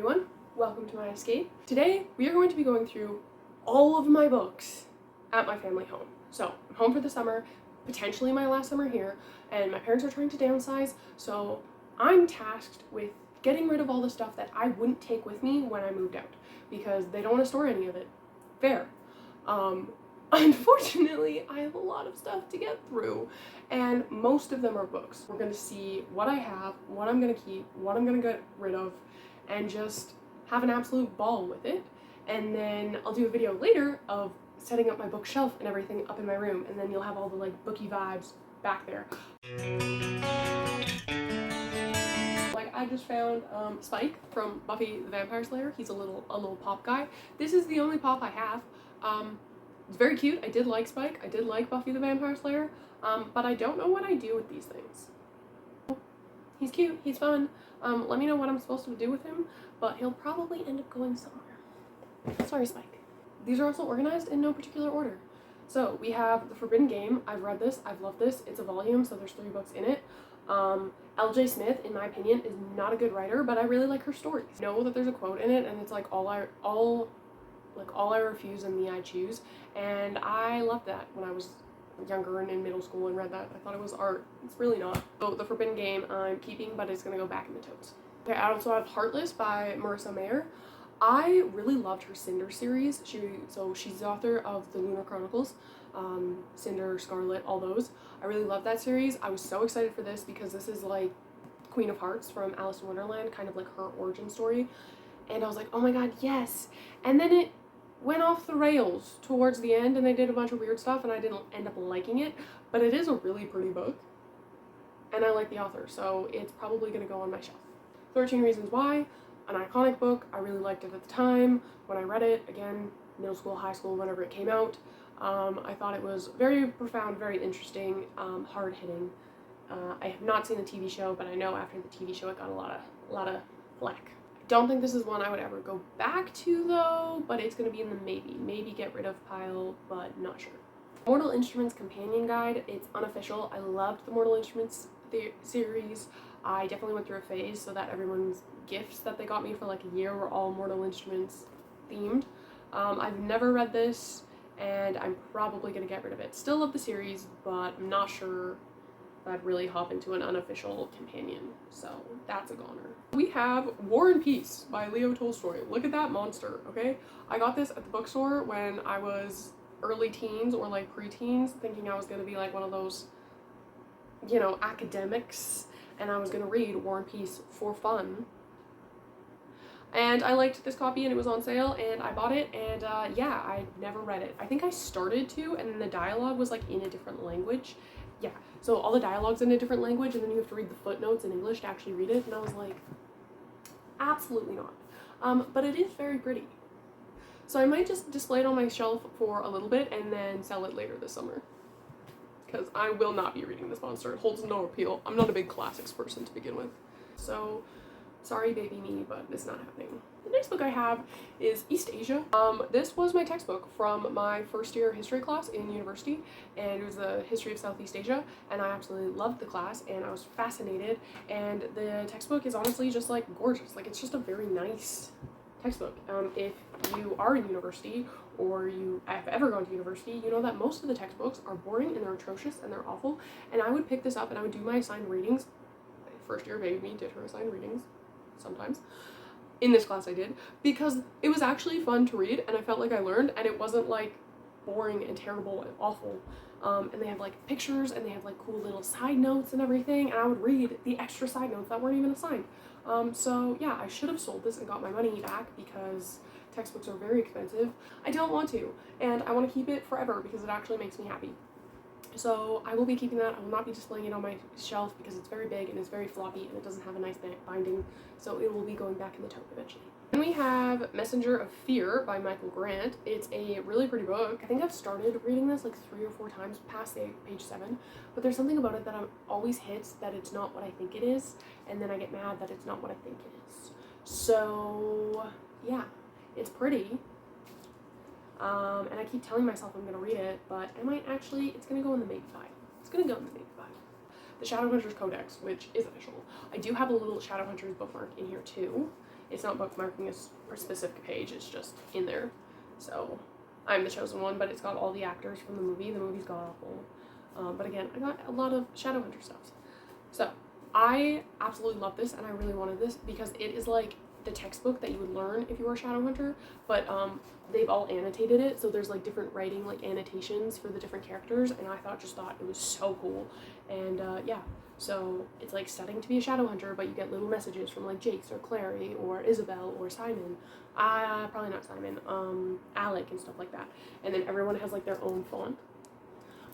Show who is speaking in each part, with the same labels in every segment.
Speaker 1: everyone, welcome to my escape. Today we are going to be going through all of my books at my family home. So I'm home for the summer, potentially my last summer here, and my parents are trying to downsize, so I'm tasked with getting rid of all the stuff that I wouldn't take with me when I moved out because they don't want to store any of it. Fair. Unfortunately, I have a lot of stuff to get through, and most of them are books. We're going to see what I have, what I'm going to keep, what I'm going to get rid of, and just have an absolute ball with it. And then I'll do a video later of setting up my bookshelf and everything up in my room, and then you'll have all the like booky vibes back there. Like I just found Spike from Buffy the Vampire Slayer. He's a little pop guy. This is the only pop I have. It's very cute. I did like Spike. I did like Buffy the Vampire Slayer. But I don't know what I do with these things. He's cute. He's fun. Let me know what I'm supposed to do with him, but he'll probably end up going somewhere. Sorry, Spike. These are also organized in no particular order. So we have The Forbidden Game. I've read this. I've loved this. It's a volume, so there's 3 books in it. L.J. Smith, in my opinion, is not a good writer, but I really like her stories. I know that there's a quote in it, and it's like all I refuse and me I choose, and I loved that when I was younger and in middle school and read that. I thought it was art. It's really not. So The Forbidden Game I'm keeping, but it's gonna go back in the totes. Okay, I also have Heartless by Marissa Mayer. I really loved her Cinder series. She's the author of the Lunar Chronicles, Cinder, Scarlet, all those. I really loved that series. I was so excited for this because this is like Queen of Hearts from Alice in Wonderland, kind of like her origin story. And I was like, oh my god, yes. And then it went off the rails towards the end and they did a bunch of weird stuff and I didn't end up liking it, but it is a really pretty book and I like the author, so it's probably going to go on my shelf. 13 Reasons Why, an iconic book. I really liked it at the time when I read it, again, middle school, high school, whenever it came out. I thought it was very profound, very interesting, hard-hitting. I have not seen the TV show, but I know after the TV show it got a lot of flack. Don't think this is one I would ever go back to though, but it's going to be in the maybe get rid of pile, but not sure. Mortal Instruments Companion Guide, it's unofficial. I loved the Mortal Instruments series. I definitely went through a phase so that everyone's gifts that they got me for like a year were all Mortal Instruments themed. I've never read this and I'm probably going to get rid of it. Still love the series, but I'm not sure I'd really hop into an unofficial companion, so that's a goner. We have War and Peace by Leo Tolstoy. Look at that monster, okay? I got this at the bookstore when I was early teens or like pre-teens, thinking I was gonna be like one of those, you know, academics, and I was gonna read War and Peace for fun. And I liked this copy and it was on sale and I bought it, and yeah, I never read it. I think I started to, and then the dialogue was like in a different language. Yeah, so all the dialogue's in a different language and then you have to read the footnotes in English to actually read it, and I was like, absolutely not. But it is very pretty. So I might just display it on my shelf for a little bit and then sell it later this summer. Because I will not be reading this monster. It holds no appeal. I'm not a big classics person to begin with. So, sorry baby me, but it's not happening. The next book I have is East Asia. This was my textbook from my first year history class in university, and it was the history of Southeast Asia, and I absolutely loved the class and I was fascinated, and the textbook is honestly just like gorgeous. Like, it's just a very nice textbook. If you are in university or you have ever gone to university, you know that most of the textbooks are boring and they're atrocious and they're awful, and I would pick this up and I would do my assigned readings. My first year baby me did her assigned readings sometimes. In this class I did, because it was actually fun to read and I felt like I learned, and it wasn't like boring and terrible and awful. And they have like pictures and they have like cool little side notes and everything, and I would read the extra side notes that weren't even assigned. So yeah, I should have sold this and got my money back because textbooks are very expensive. I don't want to, and I want to keep it forever because it actually makes me happy. So I will be keeping that. I will not be displaying it on my shelf because it's very big and it's very floppy and it doesn't have a nice binding, so it will be going back in the tote eventually. Then we have Messenger of Fear by Michael Grant. It's a really pretty book. I think I've started reading this like 3 or 4 times past page 7, but there's something about it that always hits that it's not what I think it is, and then I get mad that it's not what I think it is. So yeah, it's pretty. And I keep telling myself I'm going to read it, but I might actually, it's going to go in the maybe 5. It's going to go in the maybe 5. The Shadowhunters Codex, which is official. I do have a little Shadowhunters bookmark in here too, It's not bookmarking a specific page, it's just in there. So I'm the chosen one, but it's got all the actors from the movie. The movie's god-awful. But again, I got a lot of Shadowhunter stuff. So I absolutely love this, and I really wanted this because it is like the textbook that you would learn if you were a Shadowhunter, but they've all annotated it, so there's like different writing, like annotations for the different characters, and I just thought it was so cool. And yeah, so it's like studying to be a Shadowhunter, but you get little messages from like Jace or Clary or Isabel or Simon, probably not Simon, Alec and stuff like that, and then everyone has like their own font.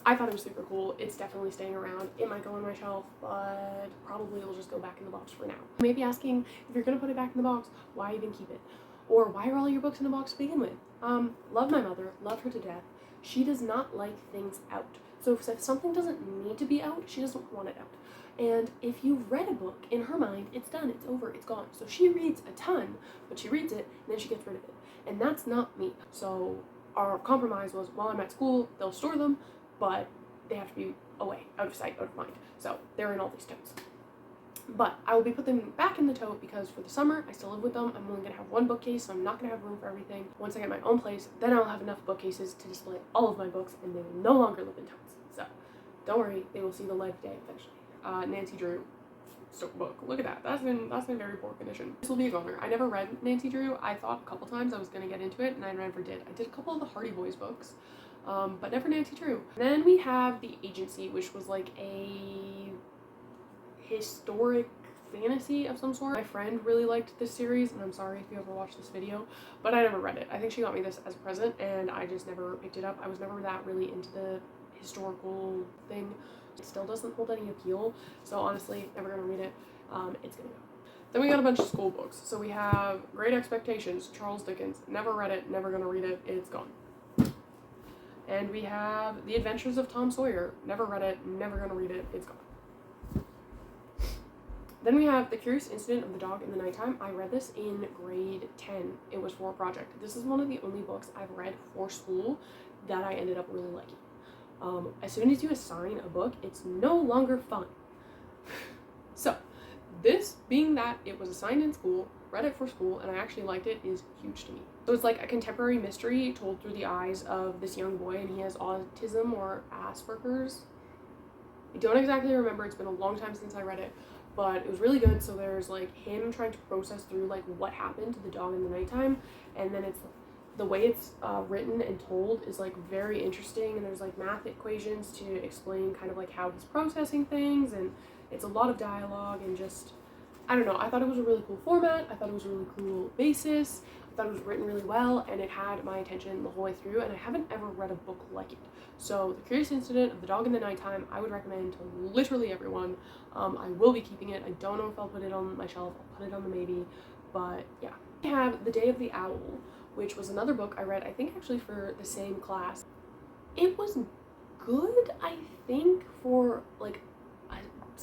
Speaker 1: I thought it was super cool. It's definitely staying around. It might go on my shelf, but probably it'll just go back in the box for now. You may be asking, if you're gonna put it back in the box, why even keep it? Or why are all your books in the box to begin with? Love my mother, love her to death. She does not like things out. So if something doesn't need to be out, she doesn't want it out. And if you've read a book, in her mind, it's done, it's over, it's gone. So she reads a ton, but she reads it, and then she gets rid of it. And that's not me. So our compromise was, while I'm at school, they'll store them, but they have to be away, out of sight, out of mind. So they're in all these totes. But I will be putting them back in the tote because for the summer, I still live with them. I'm only gonna have one bookcase, so I'm not gonna have room for everything. Once I get my own place, then I'll have enough bookcases to display all of my books, and they will no longer live in totes. So don't worry, they will see the light of day eventually. Nancy Drew book. Look at that. That's in very poor condition. This will be a goner. I never read Nancy Drew. I thought a couple times I was gonna get into it, and I never did. I did a couple of the Hardy Boys books. But never Nancy Drew. Then we have The Agency, which was like a historic fantasy of some sort. My friend really liked this series, and I'm sorry if you ever watched this video, but I never read it. I think she got me this as a present, and I just never picked it up. I was never that really into the historical thing. It still doesn't hold any appeal, so honestly, never gonna read it. It's gonna go. Then we got a bunch of school books. So we have Great Expectations, Charles Dickens. Never read it, never gonna read it, it's gone. And we have The Adventures of Tom Sawyer. Never read it, never gonna read it, it's gone. Then we have The Curious Incident of the Dog in the Nighttime. I read this in grade 10. It was for a project. This is one of the only books I've read for school that I ended up really liking. As soon as you assign a book, it's no longer fun. So, this being that it was assigned in school, read it for school, and I actually liked it, is huge to me. So it's like a contemporary mystery told through the eyes of this young boy, and he has autism or Asperger's. I don't exactly remember, it's been a long time since I read it, but it was really good. So there's like him trying to process through like what happened to the dog in the nighttime, and then it's the way it's written and told is like very interesting, and there's like math equations to explain kind of like how he's processing things, and it's a lot of dialogue and just, I don't know, I thought it was a really cool format, I thought it was a really cool basis, I thought it was written really well, and it had my attention the whole way through, and I haven't ever read a book like it. So The Curious Incident of the Dog in the Nighttime, I would recommend to literally everyone. I will be keeping it. I don't know if I'll put it on my shelf, I'll put it on the maybe, but yeah. I have The Day of the Owl, which was another book I read, I think actually for the same class. It was good, I think, for like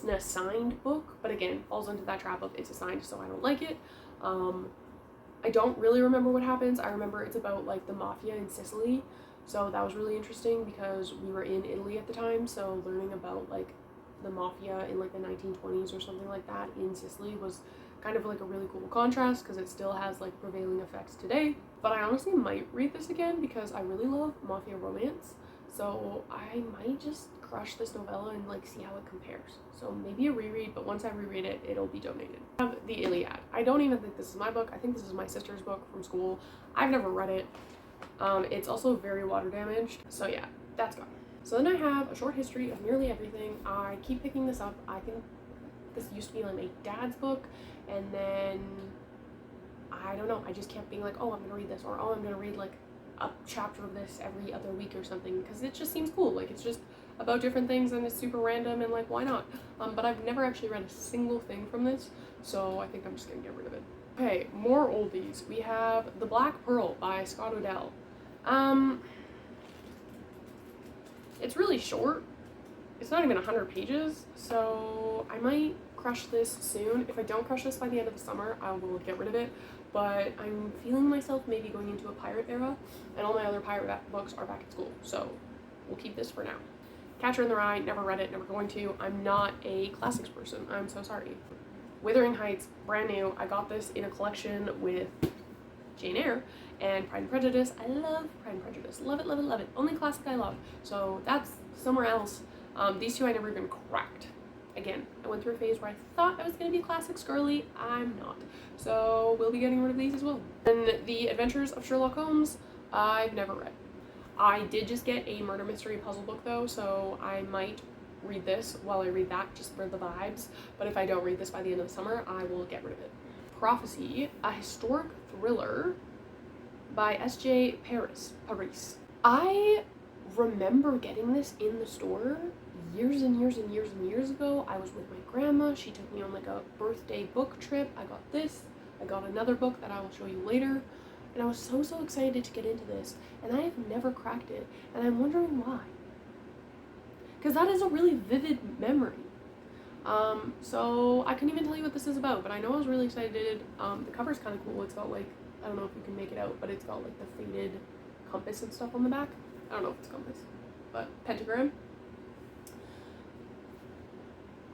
Speaker 1: an assigned book, but again, falls into that trap of it's assigned, so I don't like it. I don't really remember what happens. I remember it's about like the mafia in Sicily, so that was really interesting because we were in Italy at the time, so learning about like the mafia in like the 1920s or something like that in Sicily was kind of like a really cool contrast because it still has like prevailing effects today. But I honestly might read this again because I really love mafia romance, so I might just crush this novella and like see how it compares. So maybe a reread, but once I reread it, it'll be donated. I have The Iliad. I don't even think this is my book. I think this is my sister's book from school. I've never read it. It's also very water damaged, so yeah, that's gone. So then I have A Short History of Nearly Everything. I keep picking this up. I think this used to be like my dad's book, and then I don't know, I just kept being like, oh, I'm gonna read this, or oh, I'm gonna read like a chapter of this every other week or something, because it just seems cool. Like, it's just about different things and it's super random and like, why not? But I've never actually read a single thing from this, so I think I'm just gonna get rid of it. Okay, more oldies. We have The Black Pearl by Scott Odell. It's really short. It's not even 100 pages, so I might crush this soon. If I don't crush this by the end of the summer, I will get rid of it. But I'm feeling myself maybe going into a pirate era, and all my other pirate books are back at school, so we'll keep this for now. Catcher in the Rye, never read it, never going to. I'm not a classics person, I'm so sorry. Wuthering Heights, brand new. I got this in a collection with Jane Eyre and Pride and Prejudice. I love Pride and Prejudice. Love it, love it, love it. Only classic I love. So that's somewhere else. These two I never even cracked. Again, I went through a phase where I thought I was going to be a classics girly. I'm not. So we'll be getting rid of these as well. And The Adventures of Sherlock Holmes, I've never read. I did just get a murder mystery puzzle book though, so I might read this while I read that just for the vibes. But if I don't read this by the end of the summer, I will get rid of it. Prophecy, a historic thriller by S.J. Paris. I remember getting this in the store years and years and years and years ago. I was with my grandma. She took me on like a birthday book trip. I got this. I got another book that I will show you later. And I was so excited to get into this. And I have never cracked it. And I'm wondering why. Because that is a really vivid memory. So I couldn't even tell you what this is about, but I know I was really excited. The cover's kind of cool. It's got like, I don't know if you can make it out, but it's got like the faded compass and stuff on the back. I don't know if it's compass, but pentagram.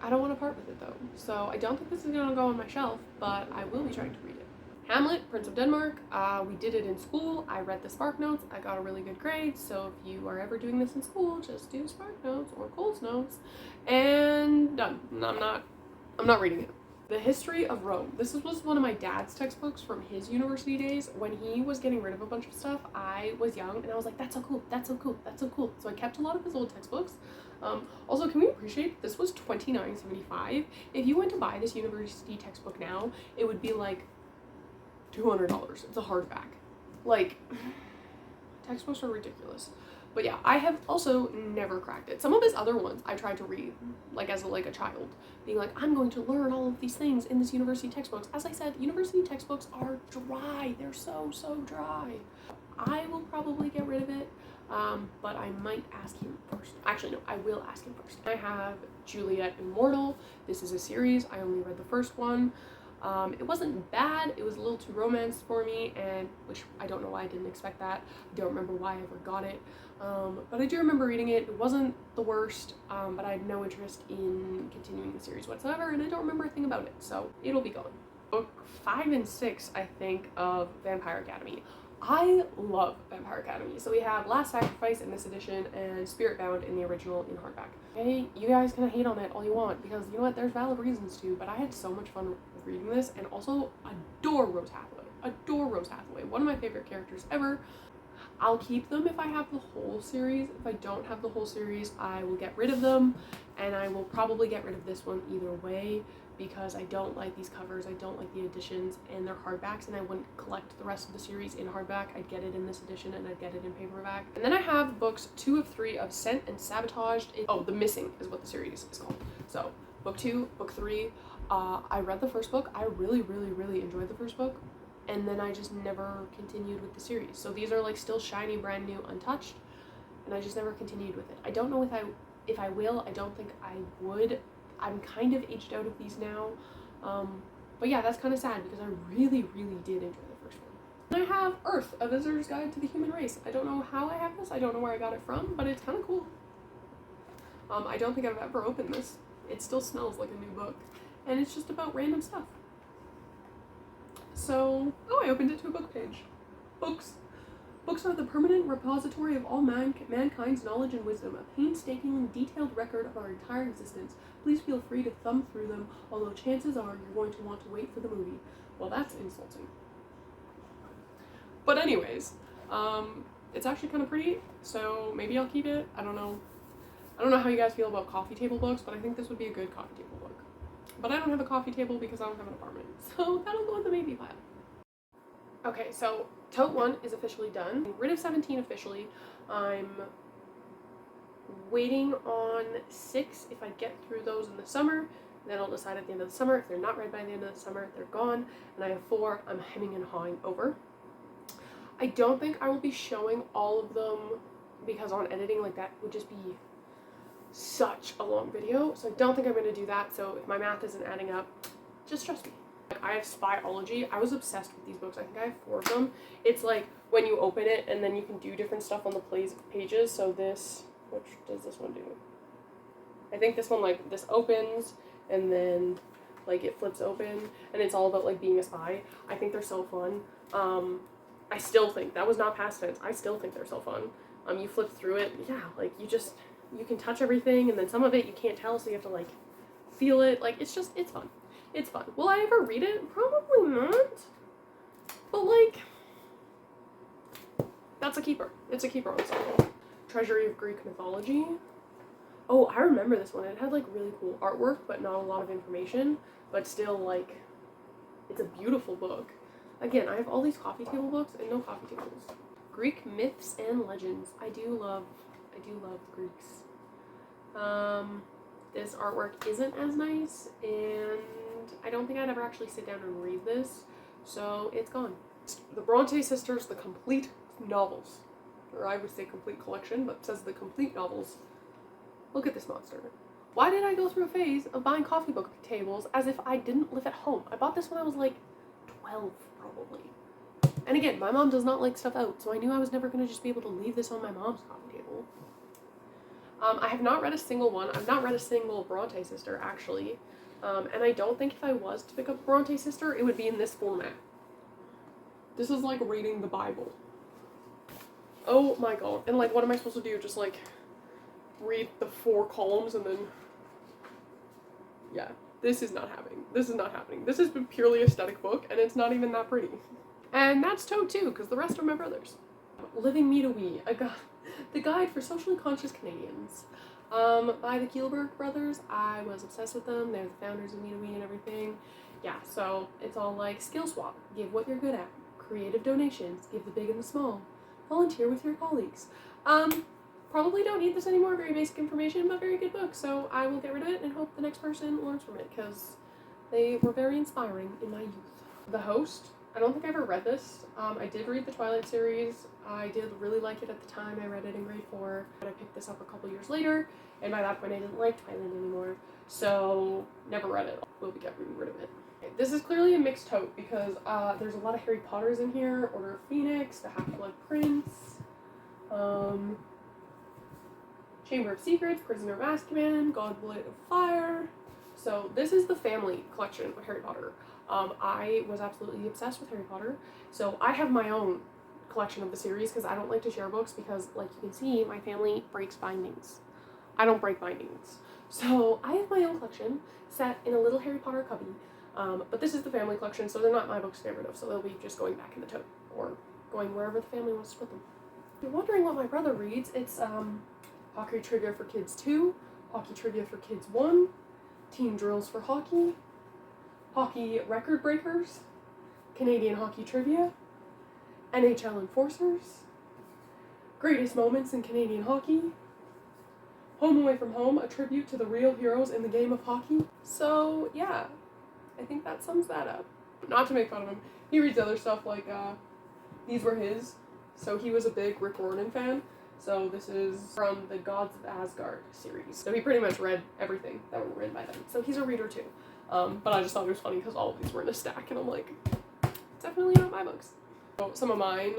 Speaker 1: I don't want to part with it though, so I don't think this is going to go on my shelf, but I will be trying to read it. Hamlet, Prince of Denmark. We did it in school. I read the Spark Notes. I got a really good grade, so if you are ever doing this in school, just do Spark Notes or Cole's Notes, and done. I'm not reading it. The History of Rome. This was one of my dad's textbooks from his university days. When he was getting rid of a bunch of stuff, I was young, and I was like, that's so cool, that's so cool, that's so cool. So I kept a lot of his old textbooks. Also, can we appreciate this was $29.75? If you went to buy this university textbook now, it would be like $200. It's a hardback. Like, textbooks are ridiculous. But yeah, I have also never cracked it. Some of his other ones I tried to read, like as a child, being like, I'm going to learn all of these things in this university textbooks. As I said, university textbooks are dry. They're so dry. I will probably get rid of it, but I might ask him first. Actually, no, I will ask him first. I have Juliet Immortal. This is a series. I only read the first one. It wasn't bad. It was a little too romanced for me, and which I don't know why I didn't expect that. I don't remember why I ever got it. But I do remember reading it. It wasn't the worst, but I had no interest in continuing the series whatsoever, and I don't remember a thing about it, so it'll be gone. Book 5 and 6, I think, of Vampire Academy. I love Vampire Academy. So we have Last Sacrifice in this edition and Spiritbound in the original in hardback. Okay, you guys can hate on it all you want, because you know what, there's valid reasons to, but I had so much fun reading this, and also adore Rose Hathaway. Adore Rose Hathaway. One of my favorite characters ever. I'll keep them if I have the whole series. If I don't have the whole series, I will get rid of them, and I will probably get rid of this one either way, because I don't like these covers, I don't like the editions, and they're hardbacks, and I wouldn't collect the rest of the series in hardback. I'd get it in this edition, and I'd get it in paperback. And then I have books 2 of 3 of Sent and Sabotaged. Oh, The Missing is what the series is called. So, book 2, book 3. I read the first book. I really enjoyed the first book, and then I just never continued with the series. So these are like still shiny, brand new, untouched, and I just never continued with it. I don't know if I will. I don't think I would. I'm kind of aged out of these now, but yeah, that's kind of sad because I really did enjoy the first one. And I have Earth, A Visitor's Guide to the Human Race. I don't know how I have this. I don't know where I got it from, but it's kind of cool. I don't think I've ever opened this. It still smells like a new book, and it's just about random stuff. So, oh, I opened it to a book page. Books. Books are the permanent repository of all mankind's knowledge and wisdom, a painstaking and detailed record of our entire existence. Please feel free to thumb through them, although chances are you're going to want to wait for the movie. Well, that's insulting. But anyways, it's actually kind of pretty, so maybe I'll keep it. I don't know. I don't know how you guys feel about coffee table books, but I think this would be a good coffee table book. But I don't have a coffee table because I don't have an apartment, so that'll go in the maybe pile. Okay, so Tote 1 is officially done. I'm rid of 17 officially. I'm waiting on 6 if I get through those in the summer. Then I'll decide at the end of the summer. If they're not read by the end of the summer, they're gone. And I have 4 I'm hemming and hawing over. I don't think I will be showing all of them because on editing like that would just be such a long video. So I don't think I'm going to do that. So if my math isn't adding up, just trust me. I have Spyology. I was obsessed with these books. I think I have 4 of them. It's like when you open it and then you can do different stuff on the pages. So this, which does this one do? I think this one, like, this opens and then like it flips open and it's all about like being a spy. I think they're so fun. I still think, that was not past tense, I still think they're so fun. You flip through it, yeah, like you can touch everything, and then some of it you can't tell, so you have to like feel it. Like it's fun. It's fun. Will I ever read it? Probably not. But like, that's a keeper. It's a keeper ensemble. Treasury of Greek Mythology. Oh, I remember this one. It had like really cool artwork, but not a lot of information, but still like, it's a beautiful book. Again, I have all these coffee table books and no coffee tables. Greek myths and legends. I do love the Greeks. This artwork isn't as nice, and I don't think I'd ever actually sit down and read this, so it's gone. The Bronte Sisters, the complete novels, or I would say complete collection, but it says the complete novels. Look at this monster. Why did I go through a phase of buying coffee book tables as if I didn't live at home? I bought this when I was like 12, probably. And again, my mom does not like stuff out, so I knew I was never going to just be able to leave this on my mom's coffee table. I have not read a single one. I've not read a single Bronte sister, actually. And I don't think if I was to pick up a Bronte sister, it would be in this format. This is like reading the Bible. Oh my god. And like, what am I supposed to do? Just like read the 4 columns and then... Yeah, this is not happening. This is not happening. This is a purely aesthetic book, and it's not even that pretty. And that's Toad too, because the rest are my brothers. Living Me to We, the Guide for Socially Conscious Canadians. By the Gilbert Brothers. I was obsessed with them. They're the founders of Me to We and everything. Yeah, so it's all like skill swap, give what you're good at, creative donations, give the big and the small, volunteer with your colleagues. Probably don't need this anymore, very basic information, but very good book, so I will get rid of it and hope the next person learns from it, because they were very inspiring in my youth. The Host, I don't think I ever read this. I did read the Twilight series. I did really like it at the time. I read it in grade 4, but I picked this up a couple years later, and by that point I didn't like Twilight anymore, so never read it. We'll be getting rid of it. Okay, this is clearly a mixed tote, because there's a lot of Harry Potters in here. Order of Phoenix, The Half-Blood Prince, Chamber of Secrets, Prisoner of Azkaban, Goblet of Fire. So this is the family collection of Harry Potter. I was absolutely obsessed with Harry Potter, so I have my own collection of the series because I don't like to share books because, like you can see, my family breaks bindings. I don't break bindings. So I have my own collection set in a little Harry Potter cubby, but this is the family collection, so they're not my books to get rid of, so they'll be just going back in the tote or going wherever the family wants to put them. If you're wondering what my brother reads, it's Hockey Trivia for Kids 2, Hockey Trivia for Kids 1, Team Drills for Hockey, Hockey Record Breakers, Canadian Hockey Trivia, NHL Enforcers, Greatest Moments in Canadian Hockey, Home Away from Home, a tribute to the real heroes in the game of hockey. So yeah, I think that sums that up. Not to make fun of him, he reads other stuff like these were his, so he was a big Rick Riordan fan. So this is from the Gods of Asgard series. So he pretty much read everything that were written by them. So he's a reader too. But I just thought it was funny because all of these were in a stack, and I'm like, it's definitely not my books. So some of mine,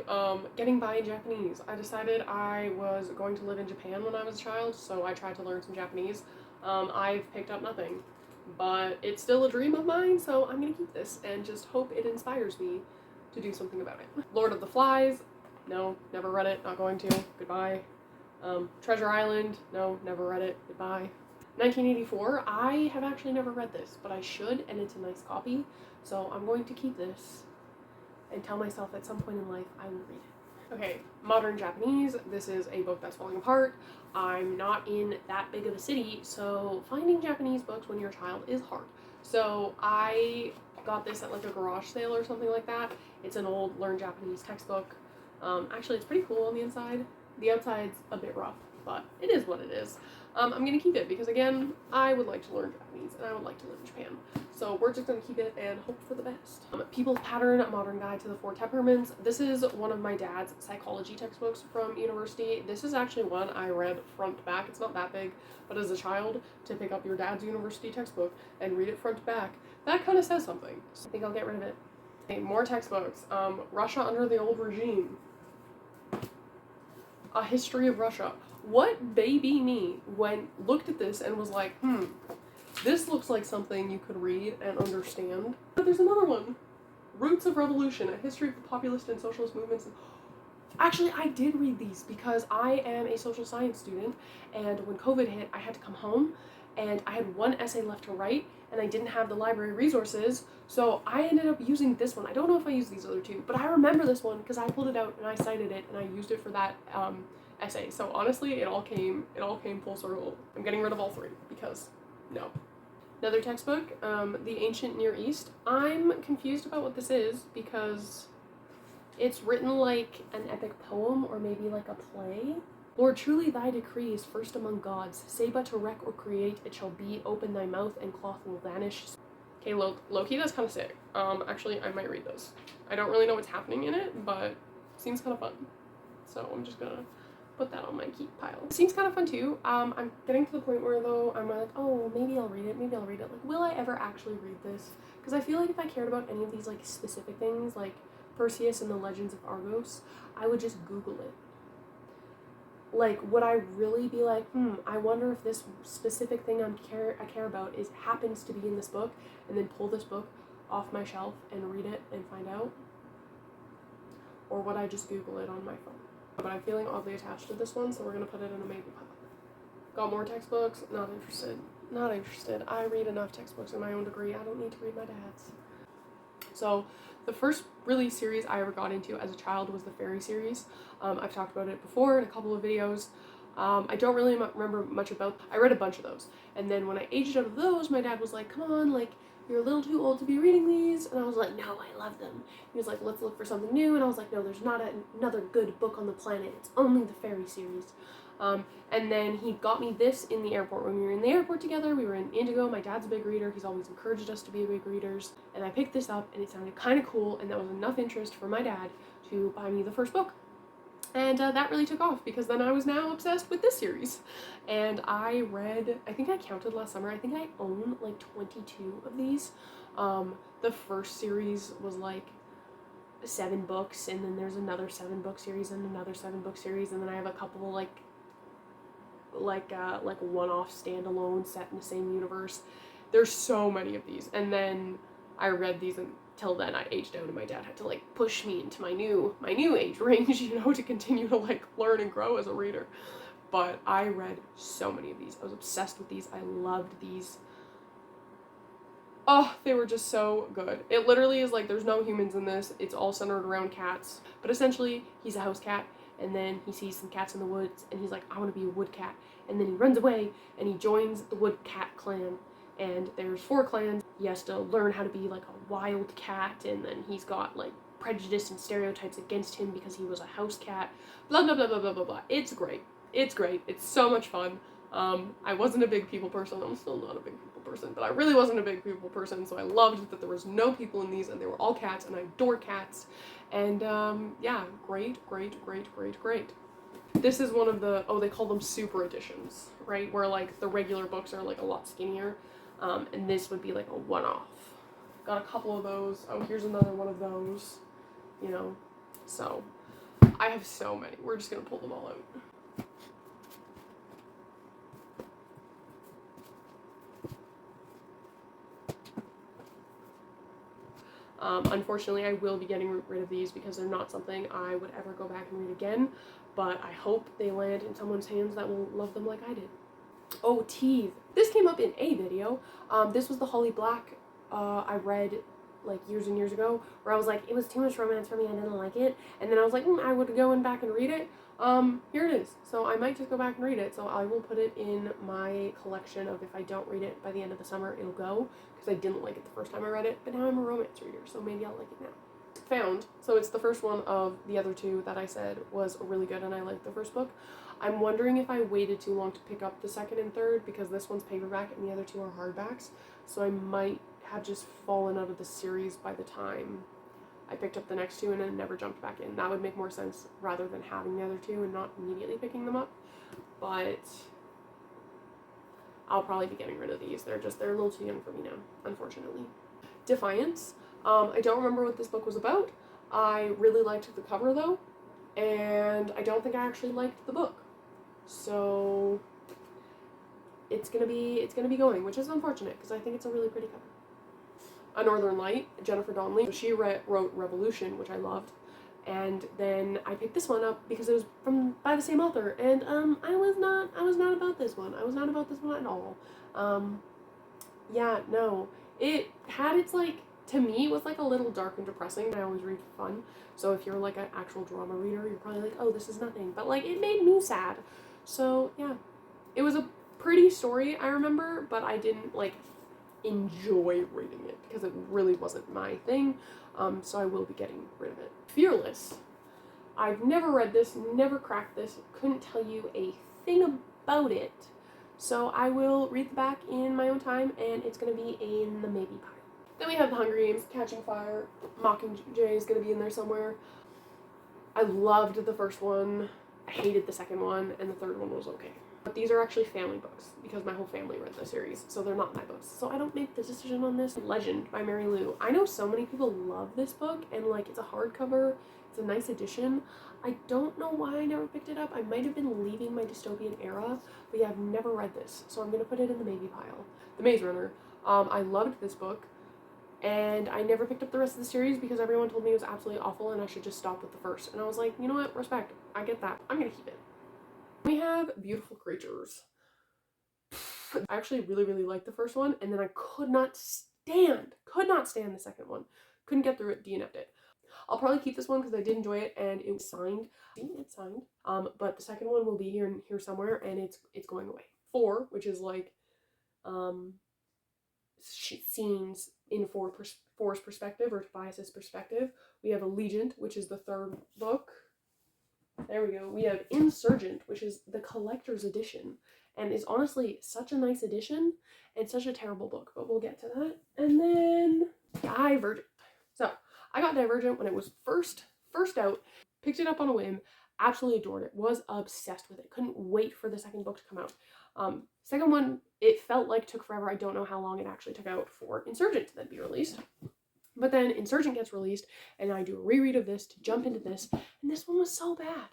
Speaker 1: getting by in Japanese. I decided I was going to live in Japan when I was a child, so I tried to learn some Japanese. I've picked up nothing, but it's still a dream of mine, so I'm gonna keep this and just hope it inspires me to do something about it. Lord of the Flies. No, never read it, not going to, goodbye. Treasure Island, no, never read it, goodbye. 1984, I have actually never read this, but I should, and it's a nice copy, so I'm going to keep this and tell myself at some point in life I will read it. Okay, Modern Japanese, this is a book that's falling apart. I'm not in that big of a city, so finding Japanese books when you're a child is hard. So I got this at like a garage sale or something like that. It's an old Learn Japanese textbook. Actually, it's pretty cool on the inside. The outside's a bit rough, but it is what it is. I'm gonna keep it because, again, I would like to learn Japanese and I would like to live in Japan. So we're just gonna keep it and hope for the best. People's Pattern, A Modern Guide to the Four Temperaments. This is one of my dad's psychology textbooks from university. This is actually one I read front to back. It's not that big, but as a child, to pick up your dad's university textbook and read it front to back, that kind of says something. So I think I'll get rid of it. Okay, more textbooks. Russia Under the Old Regime. A History of Russia. What baby me looked at this and was like, This looks like something you could read and understand. But there's another one. Roots of Revolution, A History of the Populist and Socialist Movements. Actually, I did read these because I am a social science student, and when COVID hit, I had to come home, and I had one essay left to write, and I didn't have the library resources, so I ended up using this one. I don't know if I used these other two, but I remember this one because I pulled it out and I cited it, and I used it for that essay. So honestly, it all came full circle. I'm getting rid of all three because no. Another textbook, The Ancient Near East. I'm confused about what this is because it's written like an epic poem or maybe like a play. Lord, truly thy decree is first among gods. Say but to wreck or create, it shall be. Open thy mouth and cloth will vanish. Okay, low-key, that's kind of sick. Actually, I might read this. I don't really know what's happening in it, but it seems kind of fun. So I'm just gonna put that on my keep pile. It seems kind of fun too. I'm getting to the point where though I'm like, oh, maybe I'll read it, maybe I'll read it. Like, will I ever actually read this? Because I feel like if I cared about any of these like specific things, like Perseus and the Legends of Argos, I would just Google it. Like, would I really be like, I wonder if this specific thing I care about happens to be in this book, and then pull this book off my shelf and read it and find out? Or would I just Google it on my phone? But I'm feeling oddly attached to this one, so we're gonna put it in a maybe pile. Got more textbooks? Not interested. Not interested. I read enough textbooks in my own degree. I don't need to read my dad's. So the first really series I ever got into as a child was the fairy series. I've talked about it before in a couple of videos. I don't really remember much about. I read a bunch of those, and then when I aged out of those, my dad was like, "Come on, like you're a little too old to be reading these," and I was like, "No, I love them." He was like, "Let's look for something new," and I was like, "No, there's not another good book on the planet. It's only the fairy series." And then he got me this in the airport. When we were in the airport together, we were in Indigo. My dad's a big reader. He's always encouraged us to be big readers. And I picked this up, and it sounded kind of cool, and that was enough interest for my dad to buy me the first book. And that really took off, because then I was now obsessed with this series. And I read, I think I counted last summer, I think I own like 22 of these. The first series was like 7 books, and then there's another 7-book series and another 7-book series, and then I have a couple like one-off standalone set in the same universe. There's so many of these, and then I read these until then I aged out, and my dad had to like push me into my new age range, you know, to continue to like learn and grow as a reader. But I read so many of these. I was obsessed with these. I loved these. Oh, they were just so good. It literally is like there's no humans in this. It's all centered around cats. But essentially, he's a house cat, and then he sees some cats in the woods, and he's like, I want to be a wood cat. And then he runs away, and he joins the wood cat clan. And there's 4 clans. He has to learn how to be like a wild cat, and then he's got like prejudice and stereotypes against him because he was a house cat. Blah, blah, blah, blah, blah, blah, blah. It's great. It's great. It's so much fun. I wasn't a big people person. I'm still not a big people person, but I really wasn't a big people person, so I loved that there was no people in these, and they were all cats, and I adore cats. And yeah, great. This is one of the, they call them super editions, right? Where like the regular books are like a lot skinnier, and this would be like a one-off. Got a couple of those. Oh, here's another one of those, you know. So I have so many. We're just gonna pull them all out. Unfortunately, I will be getting rid of these because they're not something I would ever go back and read again, but I hope they land in someone's hands that will love them like I did. Oh, Teeth. This came up in a video. This was the Holly Black I read like years and years ago, where I was like, it was too much romance for me, I didn't like it, and then I was like, I would go back and read it. Here it is. So I might just go back and read it, so I will put it in my collection of if I don't read it by the end of the summer, it'll go, because I didn't like it the first time I read it, but now I'm a romance reader, so maybe I'll like it now. Found. So it's the first one of the other 2 that I said was really good, and I liked the first book. I'm wondering if I waited too long to pick up the second and third, because this one's paperback and the other 2 are hardbacks, so I might have just fallen out of the series by the time I picked up the next 2 and then never jumped back in. That would make more sense rather than having the other 2 and not immediately picking them up. But I'll probably be getting rid of these. They're a little too young for me now, unfortunately. Defiance. I don't remember what this book was about. I really liked the cover though, and I don't think I actually liked the book. So it's gonna be going, which is unfortunate because I think it's a really pretty cover. A Northern Light, Jennifer Donnelly. So she wrote Revolution, which I loved, and then I picked this one up because it was by the same author, and I was not about this one. I was not about this one at all. Yeah, no, it had its like, to me, it was like a little dark and depressing. I always read for fun, so if you're like an actual drama reader, you're probably like, oh, this is nothing, but like it made me sad. So yeah, it was a pretty story, I remember, but I didn't like enjoy reading it because it really wasn't my thing. So I will be getting rid of it. Fearless. I've never read this, never cracked this, couldn't tell you a thing about it. So I will read the back in my own time, and it's going to be in the maybe pile. Then we have The Hunger Games, Catching Fire. Mockingjay is going to be in there somewhere. I loved the first one. I hated the second one, and the third one was okay. But these are actually family books because my whole family read the series, so they're not my books. So I don't make the decision on this. Legend by Mary Lou. I know so many people love this book, and like it's a hardcover. It's a nice edition. I don't know why I never picked it up. I might have been leaving my dystopian era, but yeah, I've never read this, so I'm gonna put it in the maybe pile. The Maze Runner. I loved this book, and I never picked up the rest of the series because everyone told me it was absolutely awful and I should just stop with the first. And I was like, you know what? Respect. I get that. I'm gonna keep it. We have Beautiful Creatures. I actually really, really liked the first one, and then I could not stand the second one. Couldn't get through it, DNF'd it. I'll probably keep this one because I did enjoy it, and it was signed. It's signed. But the second one will be here somewhere, and it's going away. 4, which is like scenes in 4's perspective, or Tobias's perspective. We have Allegiant, which is the 3rd book. There we go. We have Insurgent, which is the collector's edition, and is honestly such a nice edition and such a terrible book, but we'll get to that. And then Divergent. So I got Divergent when it was first out, picked it up on a whim, absolutely adored it, was obsessed with it, couldn't wait for the second book to come out. Second one, it felt like took forever. I don't know how long it actually took out for Insurgent to then be released. But then Insurgent gets released, and I do a reread of this to jump into this, and this one was so bad.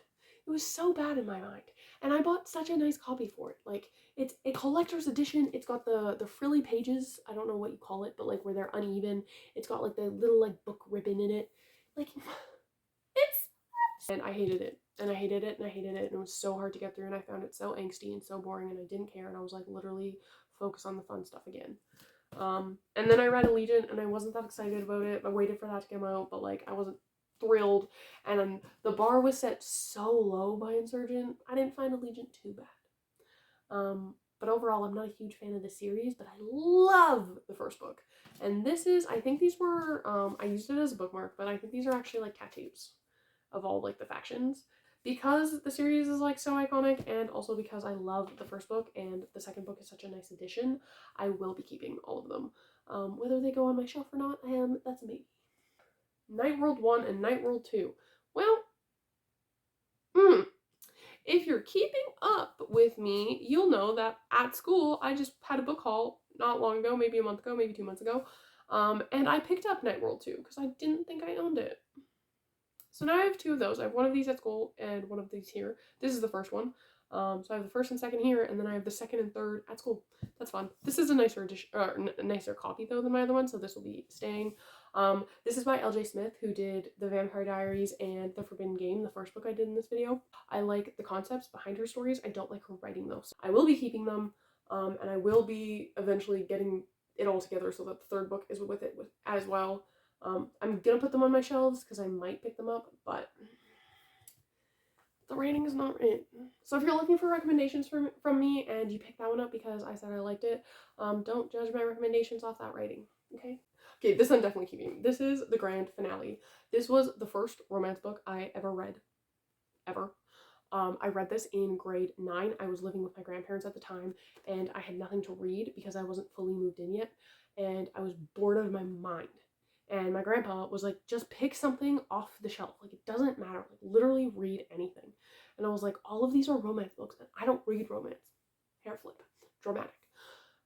Speaker 1: It was so bad in my mind. And I bought such a nice copy for it. Like, it's a collector's edition. It's got the frilly pages. I don't know what you call it, but like where they're uneven. It's got like the little like book ribbon in it. Like, and I hated it. And I hated it, and I hated it, and it was so hard to get through, and I found it so angsty and so boring, and I didn't care, and I was like, literally focus on the fun stuff again. And then I read Allegiant, and I wasn't that excited about it. I waited for that to come out, but like I wasn't thrilled, and the bar was set so low by Insurgent. I didn't find Allegiant too bad. But overall, I'm not a huge fan of the series, but I love the first book. And this is, I think these were, I used it as a bookmark, but I think these are actually like tattoos of all like the factions. Because the series is like so iconic, and also because I love the first book and the second book is such a nice addition, I will be keeping all of them. Whether they go on my shelf or not, that's a maybe. Night World 1 and Night World 2. Well, if you're keeping up with me, you'll know that at school, I just had a book haul not long ago, maybe a month ago, maybe 2 months ago, and I picked up Night World 2 because I didn't think I owned it. So now I have 2 of those. I have one of these at school and one of these here. This is the first one. So I have the first and second here, and then I have the second and third at school. That's fun. This is a nicer edition, a nicer copy though than my other one, so this will be staying. This is by L.J. Smith, who did The Vampire Diaries and The Forbidden Game, the first book I did in this video. I like the concepts behind her stories. I don't like her writing though. So I will be keeping them, and I will be eventually getting it all together so that the third book is with it as well. I'm gonna put them on my shelves because I might pick them up, but the rating is not it. So if you're looking for recommendations from me and you pick that one up because I said I liked it, don't judge my recommendations off that rating, okay? Okay, this I'm definitely keeping. This is the grand finale. This was the first romance book I ever read, ever. I read this in grade 9. I was living with my grandparents at the time, and I had nothing to read because I wasn't fully moved in yet, and I was bored out of my mind. And my grandpa was like, just pick something off the shelf. Like, it doesn't matter. Like, literally read anything. And I was like, all of these are romance books, and I don't read romance. Hair flip. Dramatic.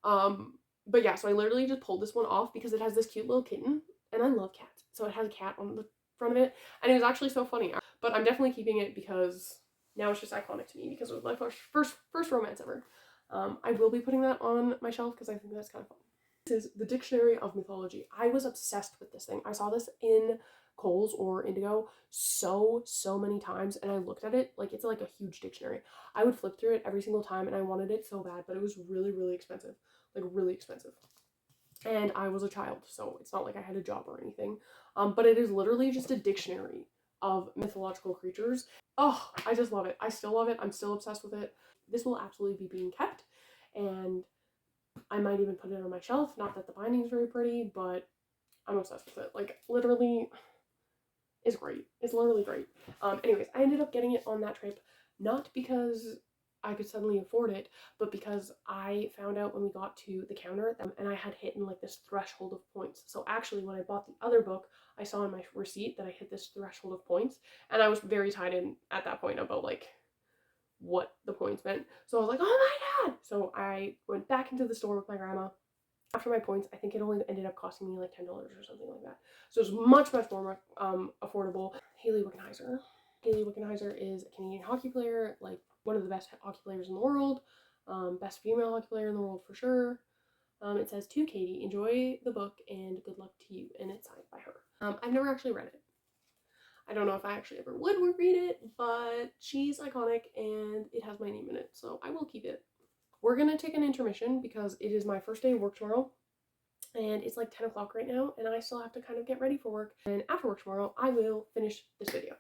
Speaker 1: But yeah, so I literally just pulled this one off because it has this cute little kitten, and I love cats. So it has a cat on the front of it, and it was actually so funny. But I'm definitely keeping it because now it's just iconic to me because it was my first romance ever. I will be putting that on my shelf because I think that's kind of fun. This is the Dictionary of Mythology. I was obsessed with this thing. I saw this in Kohl's or Indigo so many times, and I looked at it like it's like a huge dictionary. I would flip through it every single time, and I wanted it so bad, but it was really expensive, like really expensive. And I was a child, so it's not like I had a job or anything. But it is literally just a dictionary of mythological creatures. Oh, I just love it. I still love it. I'm still obsessed with it. This will absolutely be being kept, and I might even put it on my shelf. Not that the binding is very pretty, but I'm obsessed with it. Like, literally, it's great. It's literally great. Anyways, I ended up getting it on that trip, not because I could suddenly afford it, but because I found out when we got to the counter and I had hit in like this threshold of points. So actually, when I bought the other book, I saw in my receipt that I hit this threshold of points, and I was very tied in at that point about like what the points meant. So I was like, oh my god! So I went back into the store with my grandma. After my points, I think it only ended up costing me like $10 or something like that. So it's much more affordable. Hayley Wickenheiser. Hayley Wickenheiser is a Canadian hockey player, like one of the best hockey players in the world, best female hockey player in the world for sure. It says, to Katie, enjoy the book and good luck to you, and it's signed by her. I've never actually read it. I don't know if I actually ever would read it, but she's iconic and it has my name in it, so I will keep it. We're gonna take an intermission because it is my first day of work tomorrow, and it's like 10 o'clock right now, and I still have to kind of get ready for work. And after work tomorrow, I will finish this video.